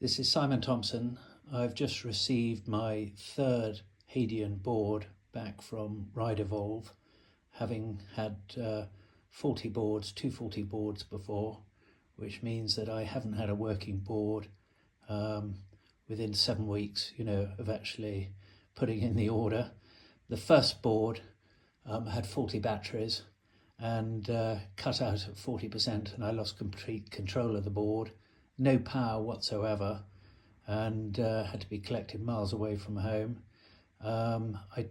This is Simon Thompson. I've just received my third Haydean board back from Rideevolve, having had 40 boards, 240 boards before, which means that I haven't had a working board within 7 weeks, of actually putting in the order. The first board had 40 batteries and cut out at 40%, and I lost complete control of the board. No power whatsoever, and had to be collected miles away from home. I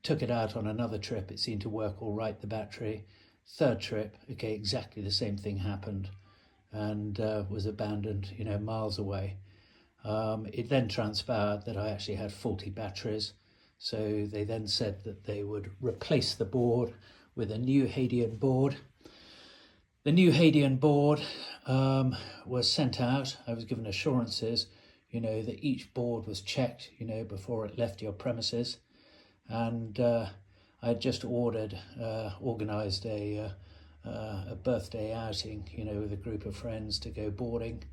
took it out on another trip. It seemed to work all right, the battery. Third trip, okay, exactly the same thing happened, and was abandoned, miles away. It then transpired that I actually had 40 batteries, so they then said that they would replace the board with a new Haydean board. The new Haydean board was sent out. I was given assurances, that each board was checked, before it left your premises. And I had just organised a birthday outing, with a group of friends to go boarding.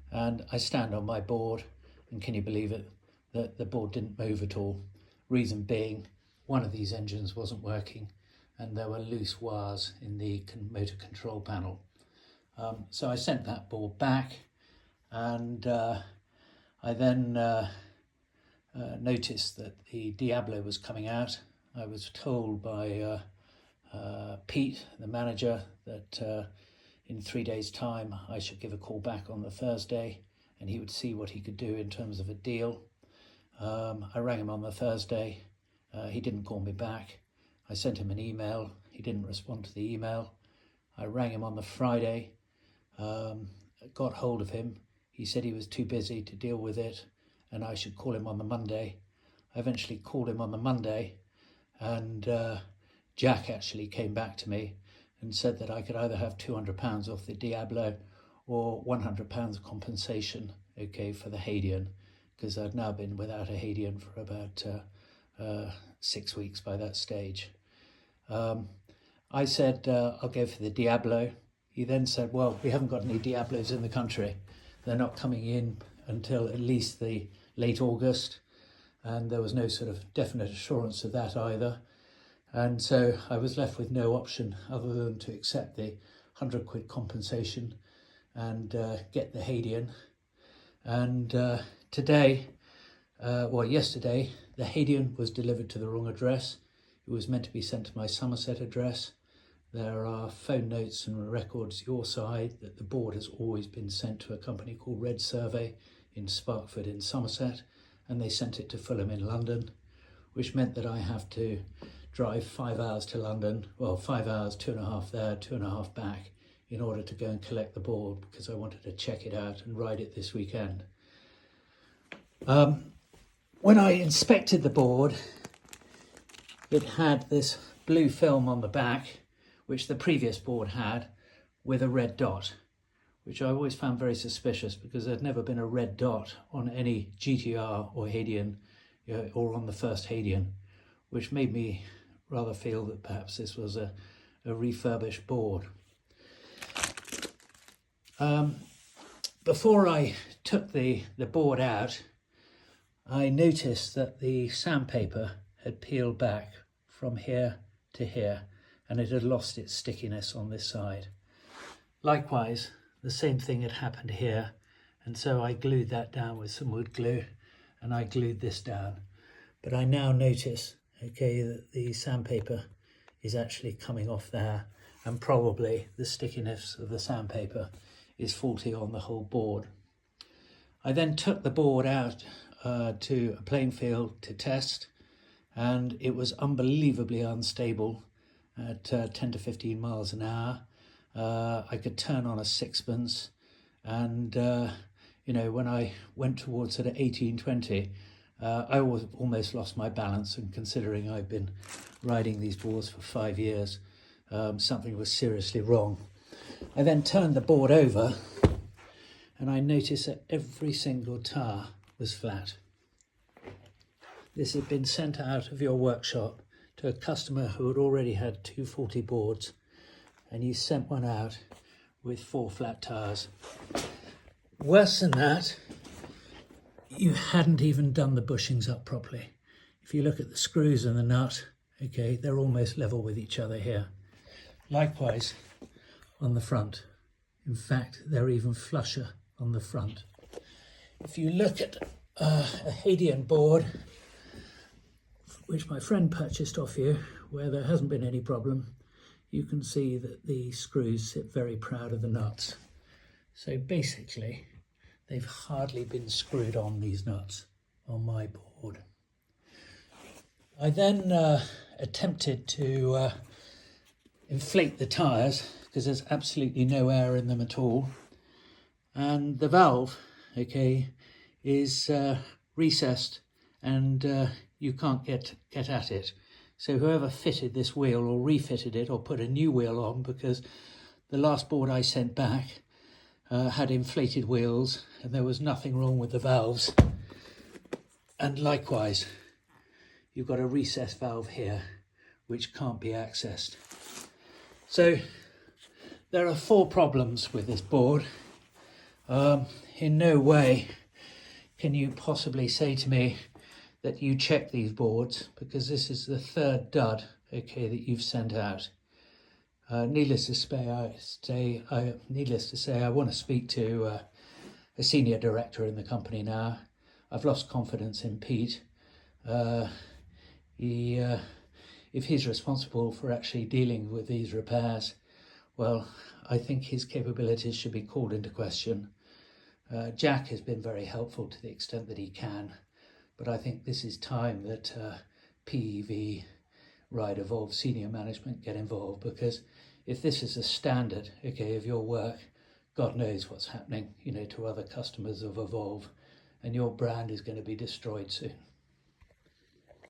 And I stand on my board, and can you believe it, that the board didn't move at all. Reason being, one of these engines wasn't working, and there were loose wires in the motor control panel. So I sent that board back, and I then noticed that the Diablo was coming out. I was told by Pete, the manager, that in 3 days' time I should give a call back on the Thursday, and he would see what he could do in terms of a deal. I rang him on the Thursday. He didn't call me back. I sent him an email. He didn't respond to the email. I rang him on the Friday, got hold of him. He said he was too busy to deal with it and I should call him on the Monday. I eventually called him on the Monday, and Jack actually came back to me and said that I could either have £200 off the Diablo or £100 compensation, for the Haydean, because I'd now been without a Haydean for about 6 weeks by that stage. I said, I'll go for the Diablo. He then said, well, we haven't got any Diablos in the country. They're not coming in until at least the late August. And there was no sort of definite assurance of that either. And so I was left with no option other than to accept the £100 compensation and get the Haydean. And yesterday, the Haydean was delivered to the wrong address. It was meant to be sent to my Somerset address. There are phone notes and records your side that the board has always been sent to a company called Red Survey in Sparkford in Somerset, and they sent it to Fulham in London, which meant that I have to drive 5 hours to London, 5 hours, 2.5 there, 2.5 back, in order to go and collect the board, because I wanted to check it out and ride it this weekend. When I inspected the board, it had this blue film on the back, which the previous board had, with a red dot, which I always found very suspicious because there'd never been a red dot on any GTR or Haydean, or on the first Haydean, which made me rather feel that perhaps this was a refurbished board. Before I took the board out, I noticed that the sandpaper had peeled back from here to here, and it had lost its stickiness on this side. Likewise, the same thing had happened here, and so I glued that down with some wood glue, and I glued this down. But I now notice, that the sandpaper is actually coming off there, and probably the stickiness of the sandpaper is faulty on the whole board. I then took the board out to a playing field to test, and it was unbelievably unstable at 10 to 15 miles an hour. I could turn on a sixpence, and when I went towards sort of 18, 20, I almost lost my balance, and considering I've been riding these boards for 5 years, something was seriously wrong. I then turned the board over, and I noticed that every single tire was flat. This had been sent out of your workshop to a customer who had already had 240 boards, and you sent one out with 4 flat tires. Worse than that, you hadn't even done the bushings up properly. If you look at the screws and the nut, okay, they're almost level with each other here. Likewise on the front. In fact, they're even flusher on the front. If you look at a Haydean board, which my friend purchased off you, where there hasn't been any problem, you can see that the screws sit very proud of the nuts. So basically, they've hardly been screwed on, these nuts, on my board. I then attempted to inflate the tyres, because there's absolutely no air in them at all. And the valve, okay, is recessed, and you can't get at it. So whoever fitted this wheel or refitted it or put a new wheel on, because the last board I sent back had inflated wheels and there was nothing wrong with the valves. And likewise, you've got a recessed valve here which can't be accessed. So there are 4 problems with this board. In no way can you possibly say to me that you check these boards, because this is the 3rd dud, okay, that you've sent out. Needless to say, I want to speak to a senior director in the company now. I've lost confidence in Pete. If he's responsible for actually dealing with these repairs, well, I think his capabilities should be called into question. Jack has been very helpful to the extent that he can, but I think this is time that PEV, Rideevolve senior management get involved, because if this is a standard, okay, of your work, God knows what's happening, you know, to other customers of Evolve, and your brand is going to be destroyed soon.